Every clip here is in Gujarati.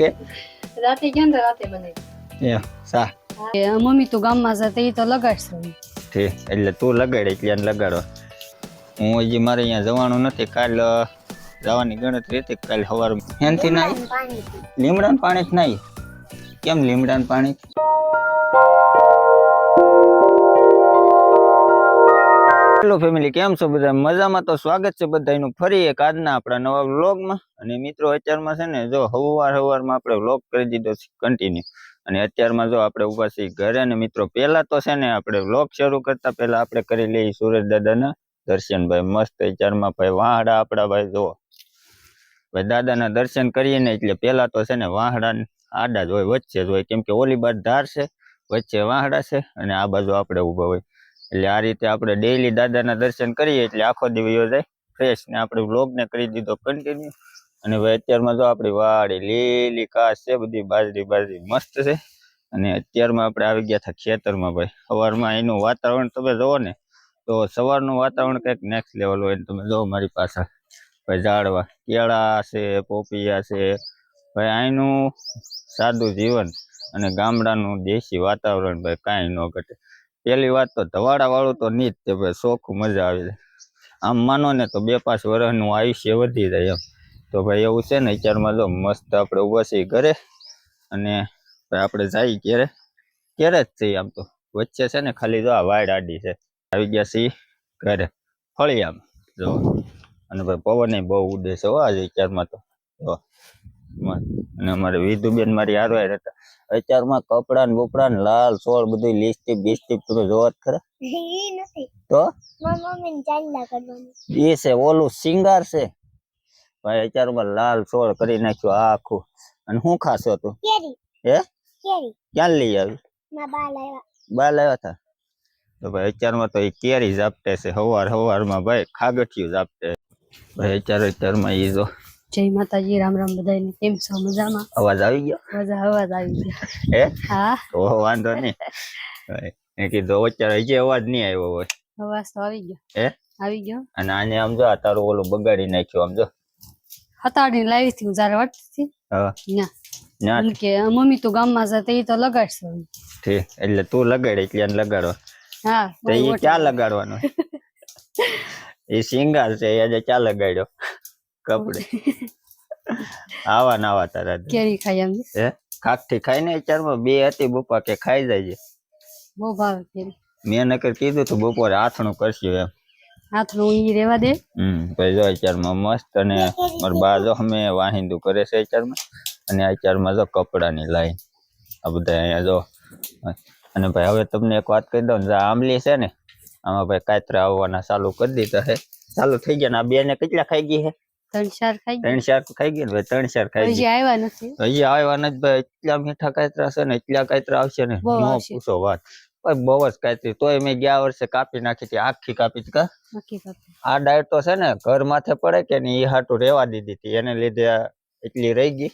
કે રાતે ક્યાં તો રાતે બને એ સા મમ્મી તો ગામમાં જતે ઈ તો લગાડશે ઠીક એટલે તું લગાડ એટલે એને લગાડો. હું હજી મારે અહીંયા જવાનું નથી. કાલ જવાની ગણતરી હતી. કાલ સવાર એનથી નાઈ લીમડાનું પાણી જ નાઈ. કેમ લીમડાનું પાણી? હેલો ફેમિલી, કેમ છો બધા? મજામાં? તો સ્વાગત છે બધાનું ફરી એક આજના આપણા નવા વ્લોગમાં. અને મિત્રો અત્યારમાં છે ને જો સવારમાં આપણે વ્લોગ કરી દીધો છે કન્ટિન્યુ. અને અત્યારમાં જો આપણે ઉભા છીએ ઘરે. ને મિત્રો પહેલા તો છે ને આપણે વ્લોગ શરૂ કરતા પહેલા આપણે કરી લઈએ સુરેશ દાદાના દર્શન. ભાઈ મસ્ત અત્યારમાં ભાઈ વાહડા આપણા ભાઈ જો ભાઈ દાદાના દર્શન કરીએ ને એટલે પહેલા તો છે ને વાહડા આડા જ હોય, વચ્ચે જ હોય. કેમ કે ઓલી બાજુ ધાર છે, વચ્ચે વાહડા છે અને આ બાજુ આપણે ઊભા હોય. એટલે આ રીતે આપણે ડેઈલી દાદાના દર્શન કરીએ એટલે આખો દિવસ જાય ફ્રેશ. ને આપણે વ્લોગને કરી દીધો કન્ટિન્યુ. અને ભાઈ અત્યારમાં જો આપણી વાડી લીલી કાશ છે, બધી બાજરી મસ્ત છે. અને અત્યારમાં આપણે આવી ગયા હતા ખેતરમાં. ભાઈ સવારમાં એનું વાતાવરણ તમે જોવો ને તો સવારનું વાતાવરણ કંઈક નેક્સ્ટ લેવલ હોય. તમે જો મારી પાછળ ભાઈ ઝાડવા કેળા છે, પોપિયા છે. ભાઈ અહીંનું સાદું જીવન અને ગામડાનું દેશી વાતાવરણ ભાઈ કાંઈ ન ઘટે. પેલી વાત તો ધવાડા વાળું તો નહીં જ તે ભાઈ, ચોખ્ખું મજા આવી જાય. આમ માનો ને તો 2-5 વર્ષનું આયુષ્ય વધી જાય એમ. તો ભાઈ એવું છે ને અત્યારમાં જો મસ્ત આપણે ઉભા છીએ ઘરે. અને ભાઈ આપણે જઈએ ઘેરે જ છીએ. આમ તો વચ્ચે છે ને ખાલી જો આ વાડ આડી છે. આવી ગયા છીએ ઘરે ફળિયામાં જો. અને ભાઈ પવન બહુ ઉડે છે હો આજે અત્યારમાં તો જો. અને અમારે વિધુબેન મારી હારવાર હતા. અત્યારમાં કપડા ને બપડા ને લાલ સોળ બધું લિપસ્ટિક બિસ્ટિક તમે જોવા જ ખરા? તો એ છે ઓલું સિંગાર છે ભાઈ. અત્યારમાં લાલ સોળ કરી નાખ્યું આખું. અને શું ખાશો તું? હે ક્યાં લઈ આવી? બા લાવ્યા હતા. તો ભાઈ અત્યારમાં તો એ કેરી જ આપતે છે સવારમાં ભાઈ ખાગઠિયું જ આપતે. ભાઈ અત્યારમાં એ જો જય માતાજી, રામ રામ બધાને. કેમ છો? મજામાં? અવાજ આવી ગયો? અવાજ આવી ગયો. હે હા તો વાંધો નહીં. મેં કીધું અત્યારે હજી અવાજ નહીં આવ્યો હોય. અવાજ તો આવી ગયો. હે આવી ગયો. અને આને આમ જો આ તારું ઓલું બગાડી નાખ્યું. આમ જો હતાડીને લાવી હતી હું જયારે વાટતી હા ના કે મમ્મી તો ગામમાં જતે ઈ તો લગાડશે. ઠીક એટલે તું લગાડ એટલે એને લગાડો. હા તો એ ક્યાં લગાડવાનો? એ સિંગાર છે આજે ક્યાં લગાડ્યો કપડે? આવા તારા કેરી ખાઈ એમ હે ખાકથી ખાઈ ને અત્યારમાં 2 હતી બપા કે ખાઈ જાય છે. બહુ ભાવે કેરી. મેં નકર કીધું તું બપોરે આથણું કરશું એમ. હાથનું ઈ રેવા દે. ભાઈ જો અત્યારમાં મસ્ત. અને મારા બા જો અમે વાહિંદુ કરે છે અત્યારમાં. અને અત્યારમાં જો કપડાની લાઈન આ બધા અહીંયા જો. અને ભાઈ હવે તમને એક વાત કહી દઉં ને, આંબલી છે ને આમાં ભાઈ કાતરા આવવાના ચાલુ કરી દીધા છે. ચાલુ થઈ ગયા ને આ 2 ને કેટલા ખાઈ ગઈ છે? 3-4 ખાઈ ગઈ. 3-4 ખાઈ ગઈ ને ભાઈ. 3-4 ખાઈ ગઈ. હજી આવ્યા નથી. હજી આવ્યા નથી ભાઈ. એટલા મીઠા કાતરા છે ને, એટલા કાતરા આવશે ને નો પૂછો વાત. ભાઈ બહુ જ કાતરી. તોય મેં ગયા વર્ષે કાપી નાખી હતી, આખી કાપી હતી કા. આ ડાયટ તો છે ને ઘર માથે પડે કે નહીં એ હાટું રેવા દીધી હતી. એને લીધે એટલી રહી ગઈ.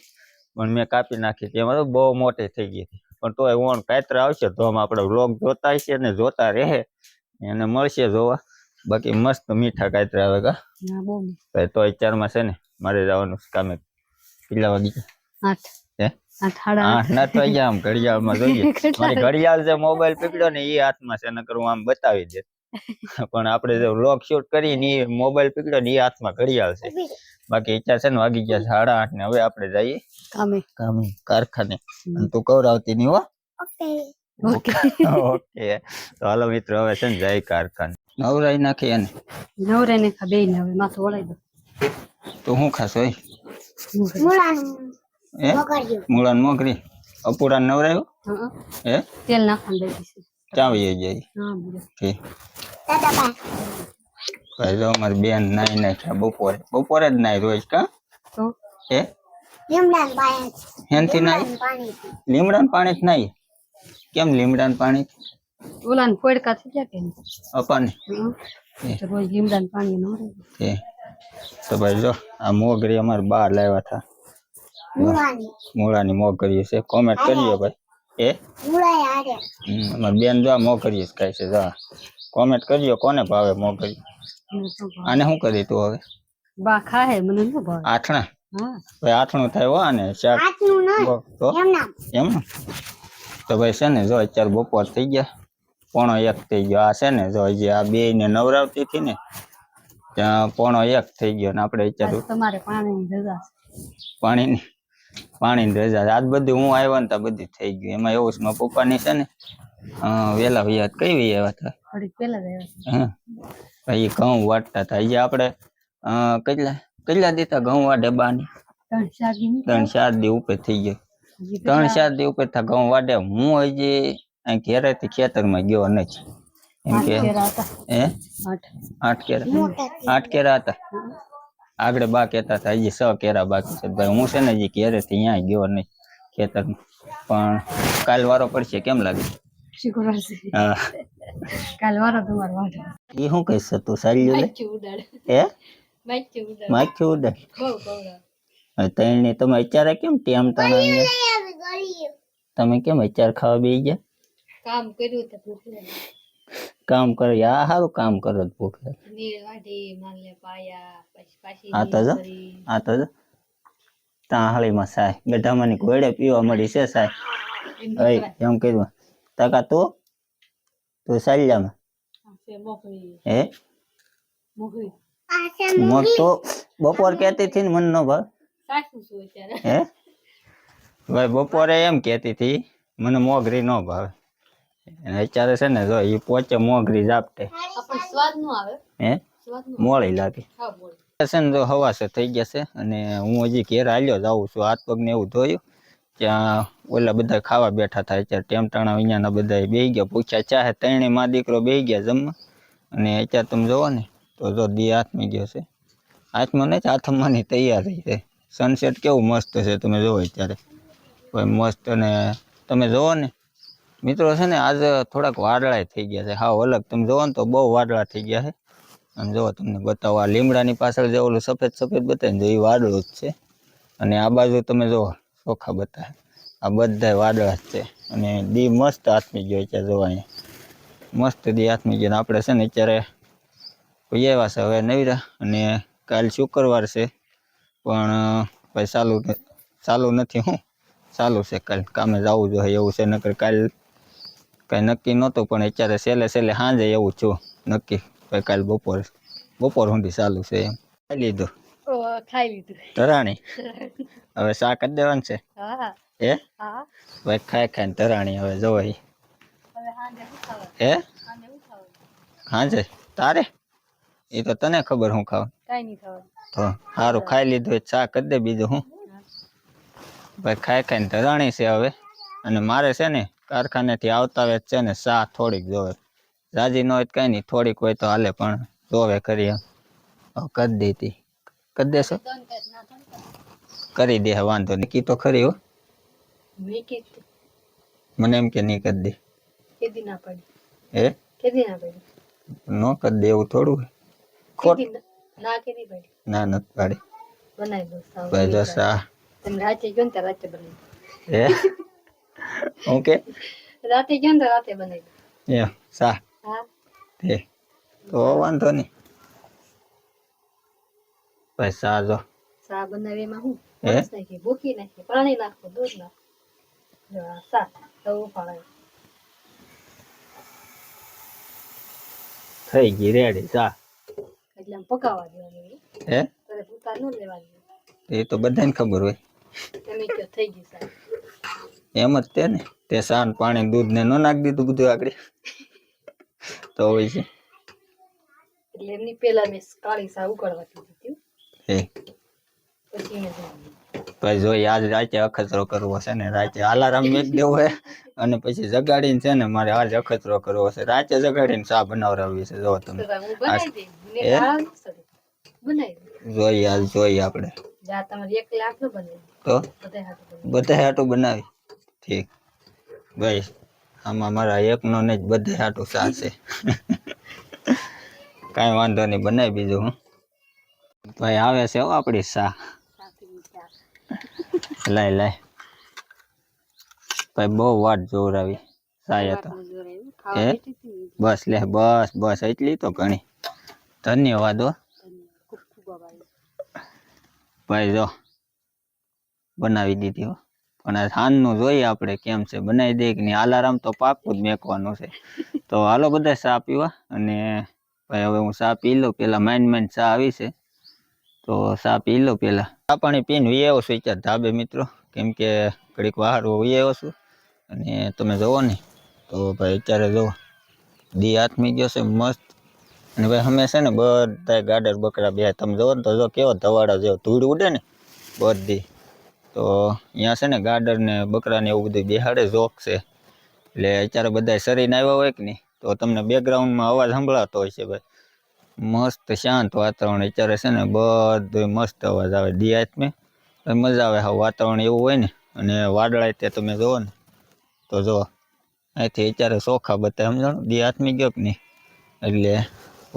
પણ મેં કાપી નાખી હતી. એમાં તો બહુ મોટી થઈ ગઈ હતી. પણ તોય ઓણ કાતરા આવશે તો આમ આપણે વ્લોગ જોતા હશે ને જોતા રહે એને મળશે જોવા. બાકી મસ્ત મીઠા કાતરા આવે કા. ભાઈ તો અત્યારમાં છે ને મારે જવાનું કામે. કેટલા વાગી? 8 8 વાગ્યા. આમ ઘડિયાળમાં જોઈએ. મારી ઘડિયાળ જે મોબાઈલ પકડ્યો ને એ હાથમાં છે. નકર હું આમ બતાવી દે. પણ આપણે જે વ્લોગ શૂટ કરીને એ મોબાઈલ પકડ્યો ને એ હાથમાં ઘડિયાળ છે. બાકી અત્યારે છે ને વાગી ગયા 8:30 ને હવે આપણે જઈએ કામે કારખાને. તું કવરાવતી નહીં હો. ઓકે તો હાલો મિત્રો હવે છે ને જાય કારખાને. નવરાઈ નાખી એને. નવરાઈ નાખા બે ને હવે માથું ઓળાઈ દો. તો હું ખાસ હોય મૂળાનું મોગરી અપૂરાને નવરાયું હે તેલ નાખવાનું દઈ દીધું. ચાવી જાય. ભાઈ જો અમારી બેન નાઈ નાખ્યા બપોરે જ નાઈ રોજ કા. હે હેનથી નાઈ લીમડાનું પાણી જ નાઈ. કેમ લીમડાનું પાણી? ઓલાને ફોડકા થઈ ગયા કે અપાને રોજ લીમડાનું પાણી ન રહે. તો ભાઈ જો આ મોગરી અમારે બહાર લાવ્યા હતા. મૂળાની મોગરી છે. કોમેન્ટ કરજો ભાઈ. એ અમારી બેન જો મોગરી ખાય છે. જા કોમેન્ટ કરજો કોને ભાવે મોગરી. આને શું કરી તું હવે? બા ખાહે મને ન ભાવે. આઠણા હા ભાઈ આઠણું થાય હો ને શાક તો એમ ને તો ભાઈ છે ને જો અત્યારે બપોર થઈ ગયા 1:30 થઈ ગયો આ છે ને જો હજી આ બે ને નવરાવતી હતી ને ત્યાં 1:30 થઈ ગયો ને આપણે અત્યારે તમારે પાણી રજા પાણીની રજા આજ બધી હું આવ્યો ને તો બધી થઈ ગયું એમાં એવું છે મારા પપ્પાની છે ને વેલા વૈયા કઈ વૈયા હતા થોડીક પેલા જ હા ભાઈ ઘઉં વાટતા હતા હજી આપણે કેટલા દીધા ઘઉં વાડે બાની 3-4 દી ઉપર થઈ ગયો 3-4 દી ઉપર થા ઘઉં વાડે હું હજી અહીં ઘેરેથી ખેતરમાં ગયો નથી એમ કે હે 8 કેરા હતા આગળ બા કહેતા હતા હજી 6 કેરા બાકી છે ભાઈ હું છે ને હજી ઘેરેથી અહીંયા ગયો નહીં ખેતરમાં પણ કાલ વારો પડશે કેમ લાગે હા કાલ વારો તમારો વાટો એ શું કહીશ તું સારી લે હે માખી ઉડાડ તઈને તમે અત્યારે કેમ ટેમ તાણા તમે કેમ અત્યારે ખાવા બેસી ગયા કામ કર્યું તો ભૂખ કામ કરે આ સારું કામ કરે ભૂખ આ તો જો ત્યાં હાળીમાં સાય ગઢામાંની ઘોડે પીવા મળી છે સાય એમ કર્યું તકા તું સાલ્યામાં હે મોગ તો બપોર કહેતી હતી ને મન નો ભાવ હે ભાઈ બપોરે એમ કહેતી હતી મને મોગરી નો ભાવે અત્યારે છે ને જો એ પોચે મોગરી જાપટે સ્વાદ નો આવે હે મોળી લાગે છે ને જો હવાસે થઈ ગયા છે અને હું હજી ઘેર હાલ્યો જાઉં છું હાથ પગ ને એવું ધોયું ત્યાં ઓલા બધા ખાવા બેઠા થાય અત્યારે ટેમટાણા વિኛના બધા બેહી ગયા પૂછ્યા ચાહે ત્રણે માં દીકરો બેહી ગયા જમવા અને અત્યારે તમે જોવો ને તો જો દી હાથમાં ગયો છે હાથમાં નથી હાથમાંની તૈયારી છે સનસેટ કેવું મસ્ત છે તમે જોવો અત્યારે કોઈ મસ્ત અને તમે જોવો ને મિત્રો છે ને આજે થોડાક વાદળા થઈ ગયા છે હાવ અલગ તમે જોવો ને તો બહુ વાદળા થઈ ગયા છે આમ જોવો તમને બતાવો આ લીમડાની પાછળ જે ઓલું સફેદ સફેદ બતાવે ને એ વાદળું જ છે અને આ બાજુ તમે જોવો ચોખા બતાવે આ બધા વાદળા જ છે અને દી મસ્ત હાથમી ગયો અત્યારે જોવા અહીંયા મસ્ત દી હાથમી ગયો આપણે છે ને અત્યારે કોઈ આવ્યા છે હવે નવીરા અને કાલ શુક્રવાર છે પણ ભાઈ ચાલુ નથી હું ચાલુ છે કાલ કામે જવું જોઈએ એવું છે નકર કાલ કાંઈ નક્કી નહોતું પણ અત્યારે છેલ્લે સાંજે એવું છું નક્કી ભાઈ કાલ બપોર સુધી ચાલુ છે એમ ખાઈ લીધું ધરાણી હવે શાક જ દેવાનું છે હે ભાઈ ખાઈને ધરાણી હવે જોવાય હે હાજે તારે એ તો તને ખબર હું ખાવ તો સારું ખાઈ લીધું ચા કરી દે બીજું હું ભાઈ ખાઈને ધરાણી છે હવે અને મારે છે ને કારખાનેથી આવતા વેત છે ને ચા થોડીક જોવે રાજી ન હોય કઈ નહીં થોડીક હોય તો હાલે પણ જોવે કરી કરી દેતી કરી દેશો કરી દે વાંધો નહીં કી તો ખરી હો મને એમ કે નહીં કરી દે હે ન કરી દે એવું થોડું ખોટ ના નથી પાડી ભાઈ જો સા હે હું કે રાતે ગયો ને રાતે બનાવી એ સા તે તો વાંધો નહીં ભાઈ સા જો સા બનાવી એમાં હું હે નાખી ભૂકી નાખી પાણી નાખો દૂધ નાખો સા તો ઉફાળે થઈ ગઈ રેડી સા એટલે આમ પકાવવા દેવાની હે તારે ઉતાર ન લેવાની એ તો બધાને ખબર હોય તમે કયો થઈ ગયું સા એમ જ તે ને તે સાન પાણી દૂધ ને ન નાખી દીધું બધું આગળ તો હોય છે એટલે એમની પેલા મેં કાળી સા ઉકળવા દીધી હે પછી એને ભાઈ જોઈએ આજ રાતે અખતરો કરવો છે ને રાતે અલાર્મ મેક દેવો છે અને પછી જગાડીને છે ને મારે આજ અખતરો કરવો છે રાતે જગાડીને ચા બનાવરાવી છે જો તમે જોઈએ આજ જોઈએ આપણે તો બધા હાટું બનાવી ઠીક ભાઈ આમાં મારા એકનો ને જ બધે હાટું ચા છે કાંઈ વાંધો નહીં બનાવી બીજું હું ભાઈ આવે છે હો આપણી ચા લાય ભાઈ બહુ વાત જોવરાવી સાયા તો હે બસ લે બસ એટલી તો ઘણી ધન્યવાદ હો ભાઈ જો બનાવી દીધી હો. પણ આ સાંજનું જોઈએ આપણે કેમ છે, બનાવી દઈએ કે નહીં. અલાર્મ તો પાકું જ મેકવાનું છે. તો હાલો બધા ચા પીવા. અને ભાઈ હવે હું ચા પી લઉં. પેલા માઇન્ડ ચા આવી છે, તો ચા પી લઉં પેલા. ચા પાણી પીને વી આવ્યો છું અત્યારે ધાબે મિત્રો, કેમ કે ઘડીક બહાર વી આવ્યો છું. અને તમે જુઓ ને તો ભાઈ અત્યારે જુઓ દી હાથમી ગયો છે મસ્ત. અને ભાઈ અમે છે ને બધા ગાડર બકરા બે તમે જુઓ ને તો જો કેવો ધવાડા જેવો ધૂળ ઉડે ને બધી, તો અહીંયા છે ને ગાડર ને બકરા ને એવું બધું બેહાડે જોક છે. એટલે અત્યારે બધા સરીને આવ્યા હોય કે નહીં, તો તમને બેકગ્રાઉન્ડમાં અવાજ સંભળાતો હોય છે ભાઈ. મસ્ત શાંત વાતાવરણ અત્યારે છે ને, બધું મસ્ત અવાજ આવે દી હાથમે. મજા આવે હા, વાતાવરણ એવું હોય ને. અને વાદળા તે તમે જુઓ ને તો જો અહીંથી અત્યારે ચોખા બતાવે, સમજાણું દી હાથમી ગયો કે નહીં, એટલે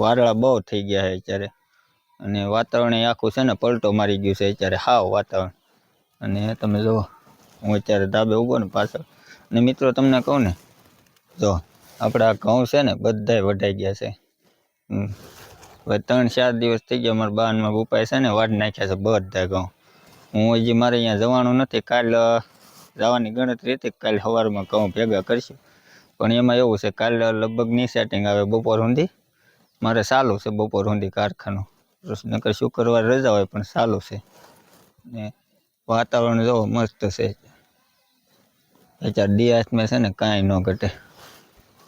વાદળા બહુ થઈ ગયા છે અત્યારે. અને વાતાવરણ આખું છે ને પલટો મારી ગયું છે અત્યારે હાવ વાતાવરણ. અને તમે જુઓ હું અત્યારે ધાબે ઊભો ને પાછળ. અને મિત્રો તમને કહું ને, જો આપણા ઘઉં છે ને બધાય વઢાઈ ગયા છે. હવે 3-4 દિવસ થઈ ગયા મારા બાનમાં ઉપાય છે ને વાઢ નાખ્યા છે બધા ઘઉં. હું હજી મારે અહીંયા જવાનું નથી, કાલ જવાની ગણતરી હતી, કાલે સવારમાં ઘઉં ભેગા કરશું. પણ એમાં એવું છે કાલે લગભગ ની સેટિંગ આવે, બપોર સુધી મારે ચાલુ છે, બપોર સુધી કારખાનું. નકર શુક્રવાર રજા હોય પણ ચાલુ છે. ને વાતાવરણ જો મસ્ત છે અત્યારે દી હાથમાં છે ને, કાંઈ ન ઘટે.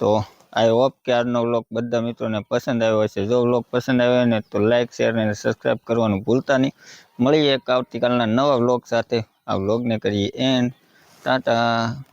તો આઈ હોપ કે આજનો વ્લોગ બધા મિત્રોને પસંદ આવ્યો હશે. જો વ્લોગ પસંદ આવ્યો હોય ને તો લાઇક, શેર અને સબસ્ક્રાઈબ કરવાનું ભૂલતા નહીં. મળીએ એક આવતીકાલના નવા વ્લોગ સાથે. આ વ્લોગને કરીએ એન્ડ. ટાટા.